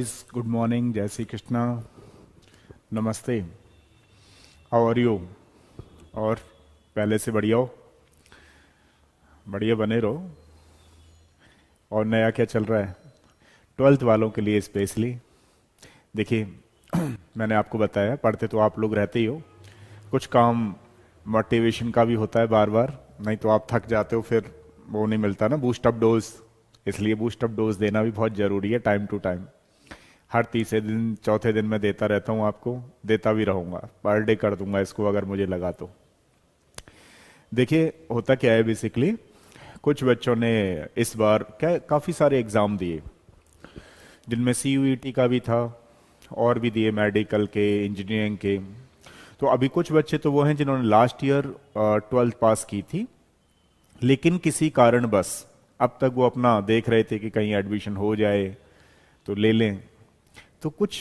Guys, good morning, जय श्री कृष्णा, नमस्ते। How are you? और पहले से बढ़िया हो? बढ़िया बने रहो। और नया क्या चल रहा है ट्वेल्थ वालों के लिए स्पेशली? देखिए, मैंने आपको बताया पढ़ते तो आप लोग रहते ही हो। कुछ काम मोटिवेशन का भी होता है बार बार, नहीं तो आप थक जाते हो, फिर वो नहीं मिलता ना बूस्ट अप डोज। इसलिए बूस्ट अप डोज देना भी बहुत ज़रूरी है, टाइम टू टाइम। हर तीसरे दिन चौथे दिन मैं देता रहता हूँ, आपको देता भी रहूँगा, पर डे कर दूंगा इसको अगर मुझे लगा तो। देखिए, होता क्या है बेसिकली, कुछ बच्चों ने इस बार क्या काफ़ी सारे एग्ज़ाम दिए, जिनमें सीयूईटी का भी था और भी दिए, मेडिकल के, इंजीनियरिंग के। तो अभी कुछ बच्चे तो वो हैं जिन्होंने लास्ट ईयर ट्वेल्थ पास की थी, लेकिन किसी कारण बस अब तक वो अपना देख रहे थे कि कहीं एडमिशन हो जाए तो ले लें। तो कुछ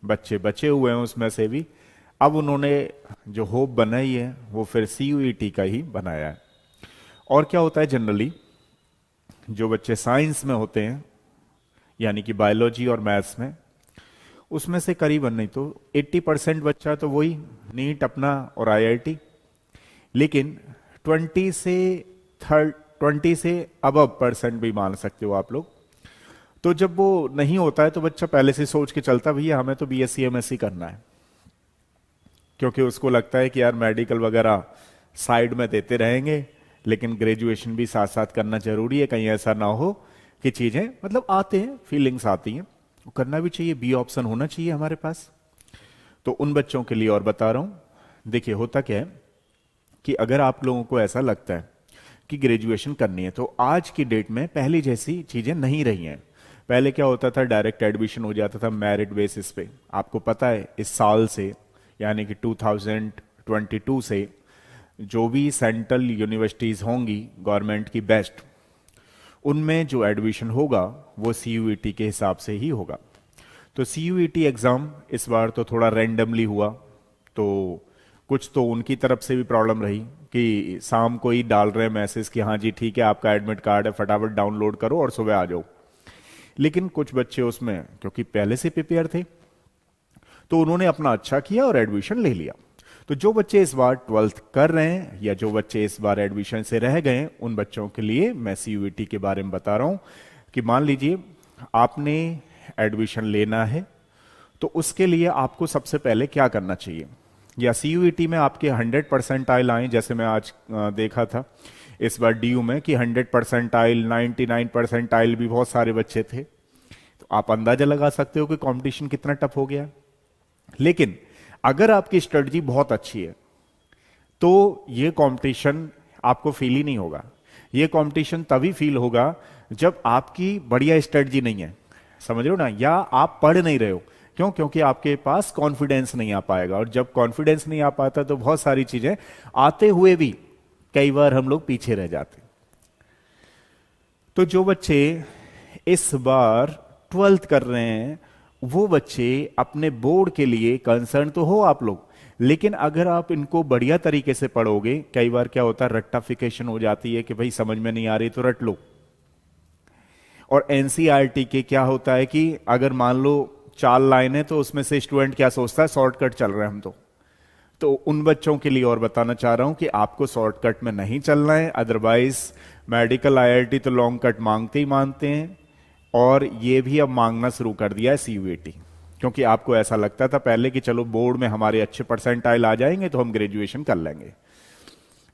बच्चे बचे हुए हैं उसमें से भी। अब उन्होंने जो होप बनाई है वो फिर सीयूईटी का ही बनाया है। और क्या होता है जनरली, जो बच्चे साइंस में होते हैं, यानी कि बायोलॉजी और मैथ्स में, उसमें से करीबन नहीं तो 80% बच्चा तो वही नीट अपना और आईआईटी। लेकिन 20 से 20 से अब परसेंट भी मान सकते हो आप लोग। तो जब वो नहीं होता है तो बच्चा पहले से सोच के चलता, भैया हमें तो बीएससी एमएससी करना है, क्योंकि उसको लगता है कि यार मेडिकल वगैरह साइड में देते रहेंगे, लेकिन ग्रेजुएशन भी साथ साथ करना जरूरी है, कहीं ऐसा ना हो कि चीजें मतलब आते हैं, फीलिंग्स आती हैं, वो करना भी चाहिए, बी ऑप्शन होना चाहिए हमारे पास। तो उन बच्चों के लिए और बता रहा हूं। देखिए, होता क्या है कि अगर आप लोगों को ऐसा लगता है कि ग्रेजुएशन करनी है, तो आज की डेट में पहले जैसी चीजें नहीं रही हैं। पहले क्या होता था, डायरेक्ट एडमिशन हो जाता था मेरिट बेसिस पे। आपको पता है इस साल से, यानी कि 2022 से, जो भी सेंट्रल यूनिवर्सिटीज होंगी गवर्नमेंट की बेस्ट, उनमें जो एडमिशन होगा वो सीयूईटी के हिसाब से ही होगा। तो सीयूईटी एग्जाम इस बार तो थोड़ा रैंडमली हुआ, तो कुछ तो उनकी तरफ से भी प्रॉब्लम रही कि शाम को ही डाल रहे हैं मैसेज कि हाँ जी ठीक है, आपका एडमिट कार्ड है, फटाफट डाउनलोड करो और सुबह आ जाओ। लेकिन कुछ बच्चे उसमें क्योंकि पहले से प्रिपेयर थे, तो उन्होंने अपना अच्छा किया और एडमिशन ले लिया। तो जो बच्चे इस बार ट्वेल्थ कर रहे हैं या जो बच्चे इस बार एडमिशन से रह गए, उन बच्चों के लिए मैं सीयूईटी के बारे में बता रहा हूं कि मान लीजिए आपने एडमिशन लेना है, तो उसके लिए आपको सबसे पहले क्या करना चाहिए। या सीयूईटी में आपके 100% आए, जैसे मैं आज देखा था इस बार डीयू में कि 100%, 99% भी बहुत सारे बच्चे थे। तो आप अंदाजा लगा सकते हो कि कंपटीशन कितना टफ हो गया। लेकिन अगर आपकी स्ट्रेटजी बहुत अच्छी है तो ये कंपटीशन आपको फील ही नहीं होगा। ये कंपटीशन तभी फील होगा जब आपकी बढ़िया स्ट्रेटजी नहीं है, समझ रहे हो ना, या आप पढ़ नहीं रहे हो। क्यों? क्योंकि आपके पास कॉन्फिडेंस नहीं आ पाएगा, और जब कॉन्फिडेंस नहीं आ पाता तो बहुत सारी चीजें आते हुए भी कई बार हम लोग पीछे रह जाते। तो जो बच्चे इस बार ट्वेल्थ कर रहे हैं, वो बच्चे अपने बोर्ड के लिए कंसर्न तो हो आप लोग, लेकिन अगर आप इनको बढ़िया तरीके से पढ़ोगे, कई बार क्या होता है रट्टाफिकेशन हो जाती है कि भाई समझ में नहीं आ रही तो रट लो। और एनसीईआरटी के क्या होता है कि अगर मान लो 4 लाइनें, तो उसमें से स्टूडेंट क्या सोचता है, शॉर्टकट चल रहे हैं हम तो उन बच्चों के लिए और बताना चाह रहा हूं कि आपको शॉर्टकट में नहीं चलना है। अदरवाइज मेडिकल आईआईटी तो लॉन्ग कट मांगते ही मानते हैं, और ये भी अब मांगना शुरू कर दिया है सीयूईटी, क्योंकि आपको ऐसा लगता था पहले कि चलो बोर्ड में हमारे अच्छे परसेंटाइल आ जाएंगे तो हम ग्रेजुएशन कर लेंगे।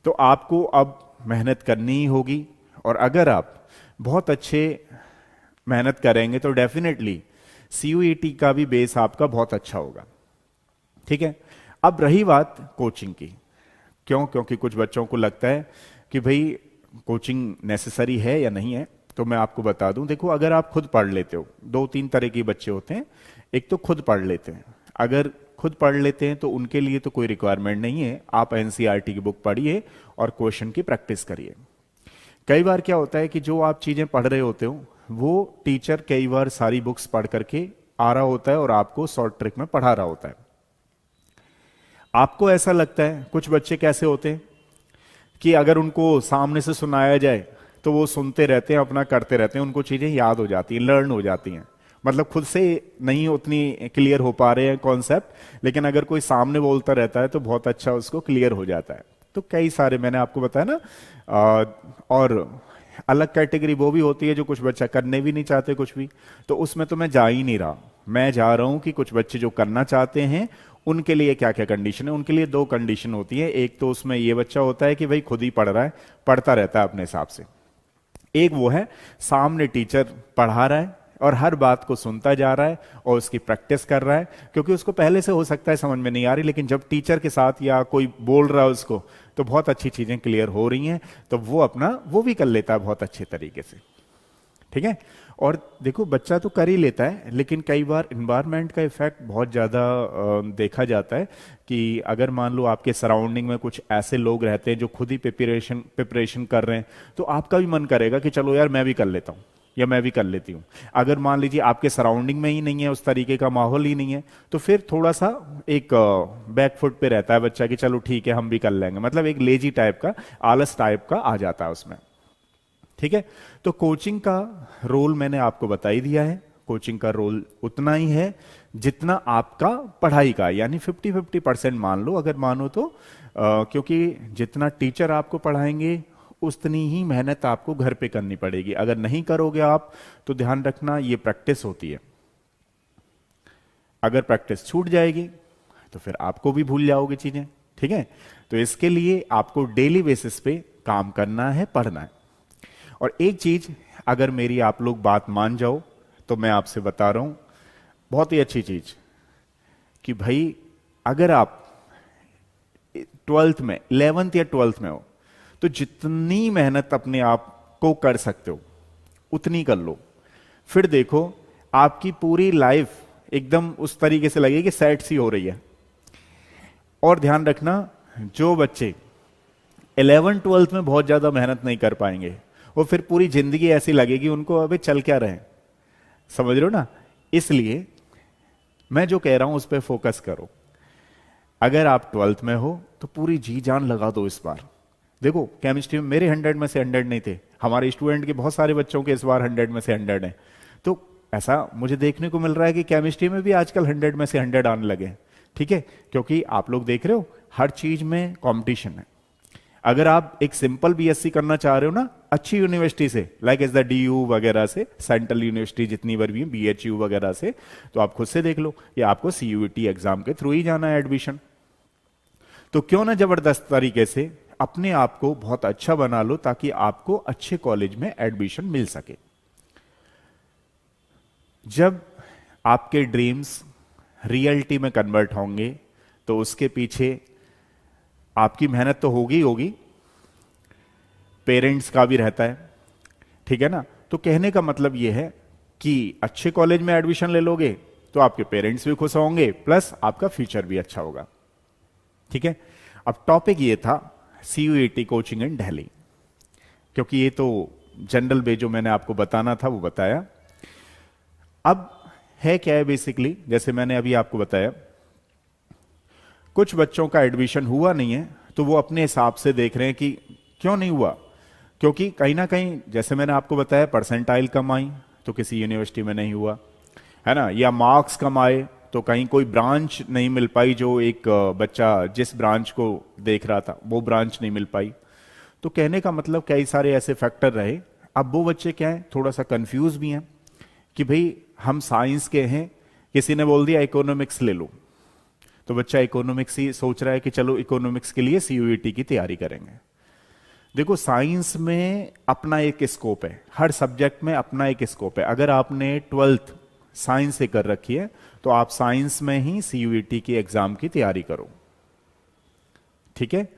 तो आपको अब मेहनत करनी ही होगी, और अगर आप बहुत अच्छे मेहनत करेंगे तो डेफिनेटली सीयूईटी का भी बेस आपका बहुत अच्छा होगा। ठीक है। अब रही बात कोचिंग की। क्यों? क्योंकि कुछ बच्चों को लगता है कि भाई कोचिंग नेसेसरी है या नहीं है। तो मैं आपको बता दूं, देखो, अगर आप खुद पढ़ लेते हो, 2-3 तरह के बच्चे होते हैं। एक तो खुद पढ़ लेते हैं, अगर खुद पढ़ लेते हैं तो उनके लिए तो कोई रिक्वायरमेंट नहीं है, आप एनसीईआरटी की बुक पढ़िए और क्वेश्चन की प्रैक्टिस करिए। कई बार क्या होता है कि जो आप चीजें पढ़ रहे होते हो, वो टीचर कई बार सारी बुक्स पढ़ करके आ रहा होता है और आपको शॉर्ट ट्रिक में पढ़ा रहा होता है। आपको ऐसा लगता है, कुछ बच्चे कैसे होते हैं कि अगर उनको सामने से सुनाया जाए तो वो सुनते रहते हैं, अपना करते रहते हैं, उनको चीजें याद हो जाती हैं, लर्न हो जाती हैं। मतलब खुद से नहीं उतनी क्लियर हो पा रहे हैं कॉन्सेप्ट, लेकिन अगर कोई सामने बोलता रहता है तो बहुत अच्छा उसको क्लियर हो जाता है। तो कई सारे मैंने आपको बताया ना। और अलग कैटेगरी वो भी होती है जो कुछ बच्चा करने भी नहीं चाहते कुछ भी, तो उसमें तो मैं जा ही नहीं रहा। मैं जा रहा हूं कि कुछ बच्चे जो करना चाहते हैं उनके लिए क्या क्या कंडीशन है। उनके लिए दो कंडीशन होती है। एक तो उसमें ये बच्चा होता है कि भाई खुद ही पढ़ रहा है, पढ़ता रहता है अपने हिसाब से। एक वो है सामने टीचर पढ़ा रहा है और हर बात को सुनता जा रहा है और उसकी प्रैक्टिस कर रहा है, क्योंकि उसको पहले से हो सकता है समझ में नहीं आ रही, लेकिन जब टीचर के साथ या कोई बोल रहा है उसको तो बहुत अच्छी चीजें क्लियर हो रही हैं, तो वो अपना वो भी कर लेता है बहुत अच्छे तरीके से। ठीक है। और देखो बच्चा तो कर ही लेता है, लेकिन कई बार इन्वायरमेंट का इफेक्ट बहुत ज्यादा देखा जाता है कि अगर मान लो आपके सराउंडिंग में कुछ ऐसे लोग रहते हैं जो खुद ही प्रिपरेशन कर रहे हैं, तो आपका भी मन करेगा कि चलो यार मैं भी कर लेता हूं या मैं भी कर लेती हूँ। अगर मान लीजिए आपके सराउंडिंग में ही नहीं है, उस तरीके का माहौल ही नहीं है, तो फिर थोड़ा सा एक बैक फुट पे रहता है बच्चा कि चलो ठीक है हम भी कर लेंगे, मतलब एक लेजी टाइप का, आलस टाइप का आ जाता है उसमें। ठीक है। तो कोचिंग का रोल मैंने आपको बता ही दिया है। कोचिंग का रोल उतना ही है जितना आपका पढ़ाई का, यानी 50-50% मान लो, अगर मानो तो क्योंकि जितना टीचर आपको पढ़ाएंगे उतनी ही मेहनत आपको घर पे करनी पड़ेगी। अगर नहीं करोगे आप तो ध्यान रखना ये प्रैक्टिस होती है, अगर प्रैक्टिस छूट जाएगी तो फिर आपको भी भूल जाओगे चीजें। ठीक है। तो इसके लिए आपको डेली बेसिस पे काम करना है, पढ़ना है। और एक चीज अगर मेरी आप लोग बात मान जाओ तो मैं आपसे बता रहा हूं बहुत ही अच्छी चीज, कि भाई अगर आप 12th में 11th या 12th में हो तो जितनी मेहनत अपने आप को कर सकते हो उतनी कर लो। फिर देखो आपकी पूरी लाइफ एकदम उस तरीके से लगेगी सेट सी हो रही है। और ध्यान रखना जो बच्चे 11th-12th में बहुत ज्यादा मेहनत नहीं कर पाएंगे वो फिर पूरी जिंदगी ऐसी लगेगी उनको अबे चल क्या रहे, समझ रहे हो ना। इसलिए मैं जो कह रहा हूं उस पर फोकस करो। अगर आप 12th में हो तो पूरी जी जान लगा दो इस बार। देखो केमिस्ट्री में मेरे 100 में से 100 नहीं थे, हमारे स्टूडेंट के बहुत सारे बच्चों के इस बार 100 में से 100 है। तो ऐसा मुझे देखने को मिल रहा है कि केमिस्ट्री में भी आजकल 100 में से 100 आने लगे। ठीक है। क्योंकि आप लोग देख रहे हो हर चीज में कंपटीशन है। अगर आप एक सिंपल बीएससी करना चाह रहे हो ना अच्छी यूनिवर्सिटी से, लाइक एज द डीयू वगैरह से, सेंट्रल यूनिवर्सिटी जितनी बार भी है, बीएचयू वगैरह से, तो आप खुद से देख लो ये आपको सीयूईटी एग्जाम के थ्रू ही जाना है एडमिशन। तो क्यों ना जबरदस्त तरीके से अपने आप को बहुत अच्छा बना लो ताकि आपको अच्छे कॉलेज में एडमिशन मिल सके। जब आपके ड्रीम्स रियलिटी में कन्वर्ट होंगे तो उसके पीछे आपकी मेहनत तो होगी होगी, पेरेंट्स का भी रहता है। ठीक है ना। तो कहने का मतलब यह है कि अच्छे कॉलेज में एडमिशन ले लोगे तो आपके पेरेंट्स भी खुश होंगे, प्लस आपका फ्यूचर भी अच्छा होगा। ठीक है। अब टॉपिक ये था सीयूईटी कोचिंग इन दिल्ली, क्योंकि ये तो जनरल वे जो मैंने आपको बताना था वो बताया। अब है क्या है बेसिकली, जैसे मैंने अभी आपको बताया कुछ बच्चों का एडमिशन हुआ नहीं है तो वो अपने हिसाब से देख रहे हैं कि क्यों नहीं हुआ, क्योंकि कहीं ना कहीं जैसे मैंने आपको बताया परसेंटाइल कम आई तो किसी यूनिवर्सिटी में नहीं हुआ है ना, या मार्क्स कम आए तो कहीं कोई ब्रांच नहीं मिल पाई, जो एक बच्चा जिस ब्रांच को देख रहा था वो ब्रांच नहीं मिल पाई। तो कहने का मतलब कई सारे ऐसे फैक्टर रहे। अब वो बच्चे क्या है थोड़ा सा कंफ्यूज भी हैं कि भाई हम साइंस के हैं, किसी ने बोल दिया इकोनॉमिक्स ले लो, तो बच्चा इकोनॉमिक्स ही सोच रहा है कि चलो इकोनॉमिक्स के लिए सीयूईटी की तैयारी करेंगे। देखो साइंस में अपना एक स्कोप है, हर सब्जेक्ट में अपना एक स्कोप है। अगर आपने 12th साइंस से कर रखी है तो आप साइंस में ही सीयूईटी की एग्जाम की तैयारी करो। ठीक है।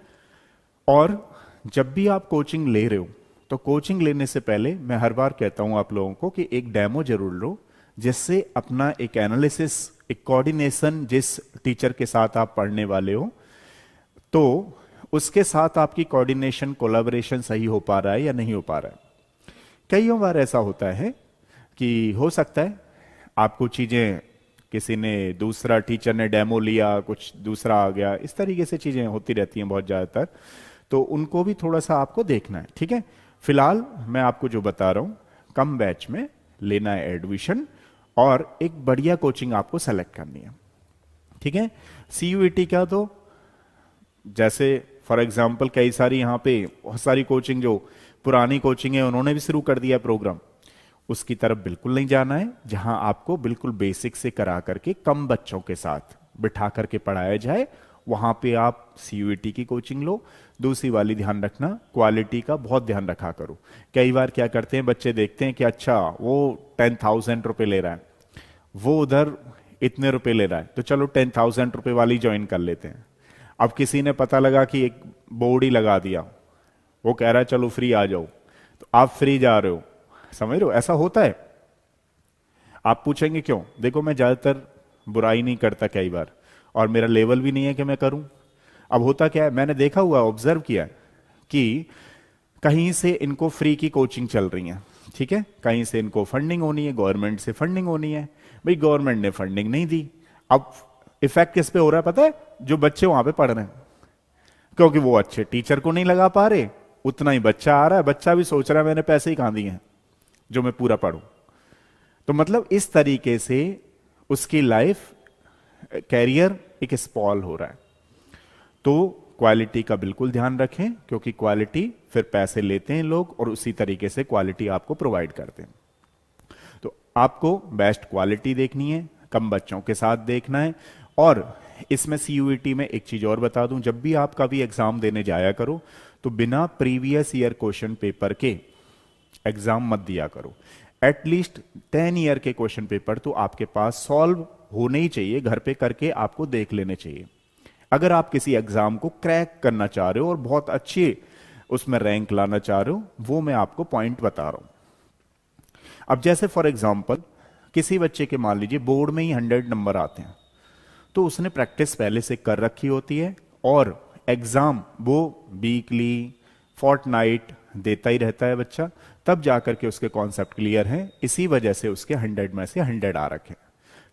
और जब भी आप कोचिंग ले रहे हो तो कोचिंग लेने से पहले मैं हर बार कहता हूं आप लोगों को कि एक डेमो जरूर लो, जिससे अपना एक एनालिसिस, एक कोऑर्डिनेशन, जिस टीचर के साथ आप पढ़ने वाले हो तो उसके साथ आपकी कोऑर्डिनेशन कोलैबोरेशन सही हो पा रहा है या नहीं हो पा रहा है। कई बार ऐसा होता है कि हो सकता है आपको चीजें किसी ने दूसरा टीचर ने डेमो लिया, कुछ दूसरा आ गया, इस तरीके से चीजें होती रहती हैं बहुत ज्यादातर, तो उनको भी थोड़ा सा आपको देखना है। ठीक है। फिलहाल मैं आपको जो बता रहा हूं कम बैच में लेना है एडमिशन और एक बढ़िया कोचिंग आपको सेलेक्ट करनी है। ठीक है। सीयूईटी क्या, तो जैसे फॉर एग्जांपल कई सारी यहाँ पे बहुत सारी कोचिंग जो पुरानी कोचिंग है उन्होंने भी शुरू कर दिया प्रोग्राम, उसकी तरफ बिल्कुल नहीं जाना है। जहां आपको बिल्कुल बेसिक से करा करके कम बच्चों के साथ बिठा करके पढ़ाया जाए, वहां पे आप सीयूईटी की कोचिंग लो। दूसरी वाली ध्यान रखना, क्वालिटी का बहुत ध्यान रखा करो। कई बार क्या करते हैं बच्चे, देखते हैं कि अच्छा वो 10,000 रुपए ले रहा है, वो उधर इतने रुपए ले रहा है, तो चलो 10,000 रुपए वाली ज्वाइन कर लेते हैं। अब किसी ने पता लगा कि एक बोर्ड ही लगा दिया, वो कह रहा है चलो फ्री आ जाओ, तो आप फ्री जा रहे हो। समझ रहे हो, ऐसा होता है। आप पूछेंगे क्यों, देखो मैं ज्यादातर बुराई नहीं करता कई बार, और मेरा लेवल भी नहीं है कि मैं करूं। अब होता क्या है, मैंने देखा हुआ, ऑब्जर्व किया कि कहीं से इनको फ्री की कोचिंग चल रही है, ठीक है, कहीं से इनको फंडिंग होनी है, गवर्नमेंट से फंडिंग होनी है। भाई गवर्नमेंट ने फंडिंग नहीं दी, अब इफेक्ट किस पे हो रहा है पता है, जो बच्चे वहां पे पढ़ रहे हैं, क्योंकि वो अच्छे टीचर को नहीं लगा पा रहे, उतना ही बच्चा आ रहा है, बच्चा भी सोच रहा है मैंने पैसे ही कहां दिए हैं जो मैं पूरा पढ़ूं। तो मतलब इस तरीके से उसकी लाइफ, कैरियर एक स्पॉल हो रहा है। तो क्वालिटी का बिल्कुल ध्यान रखें, क्योंकि क्वालिटी फिर पैसे लेते हैं लोग और उसी तरीके से क्वालिटी आपको प्रोवाइड करते हैं। तो आपको बेस्ट क्वालिटी देखनी है, कम बच्चों के साथ देखना है। और इसमें सीयूईटी में एक चीज और बता दूं, जब भी आप कभी एग्जाम देने जाया करो तो बिना प्रीवियस ईयर क्वेश्चन पेपर के एग्जाम मत दिया करो। एटलीस्ट 10 ईयर के क्वेश्चन पेपर तो आपके पास सॉल्व होने ही चाहिए, घर पे करके आपको देख लेने चाहिए। अगर आप किसी एग्जाम को क्रैक करना चाह रहे हो और बहुत अच्छे उसमें रैंक लाना चाह रहे हो, वो मैं आपको पॉइंट बता रहा हूं। अब जैसे फॉर एग्जाम्पल किसी बच्चे के मान लीजिए बोर्ड में ही 100 नंबर आते हैं, तो उसने प्रैक्टिस पहले से कर रखी होती है और एग्जाम वो वीकली फोर्टनाइट देता ही रहता है बच्चा, तब जाकर के उसके कॉन्सेप्ट क्लियर हैं। इसी वजह से उसके 100 में से 100 आ रखे हैं,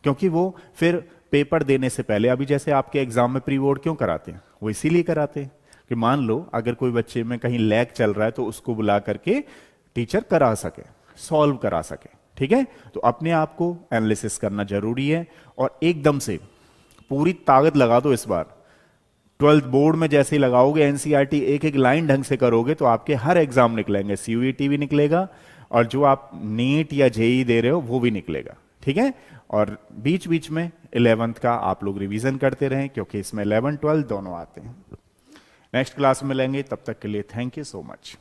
क्योंकि वो फिर पेपर देने से पहले, अभी जैसे आपके एग्जाम में प्री बोर्ड क्यों कराते हैं, वो इसीलिए कराते हैं कि मान लो अगर कोई बच्चे में कहीं लैग चल रहा है तो उसको बुला करके टीचर करा सके, सॉल्व करा सके। ठीक है, तो अपने आप को एनालिसिस करना जरूरी है और एकदम से पूरी ताकत लगा दो इस बार। 12th बोर्ड में जैसे ही लगाओगे एनसीईआरटी एक एक लाइन ढंग से करोगे तो आपके हर एग्जाम निकलेंगे, सीयूईटी भी निकलेगा और जो आप नीट या जेई दे रहे हो वो भी निकलेगा। ठीक है, और बीच बीच में 11th का आप लोग रिवीजन करते रहें, क्योंकि इसमें 11 12 दोनों आते हैं। नेक्स्ट क्लास में मिलेंगे, तब तक के लिए थैंक यू सो मच।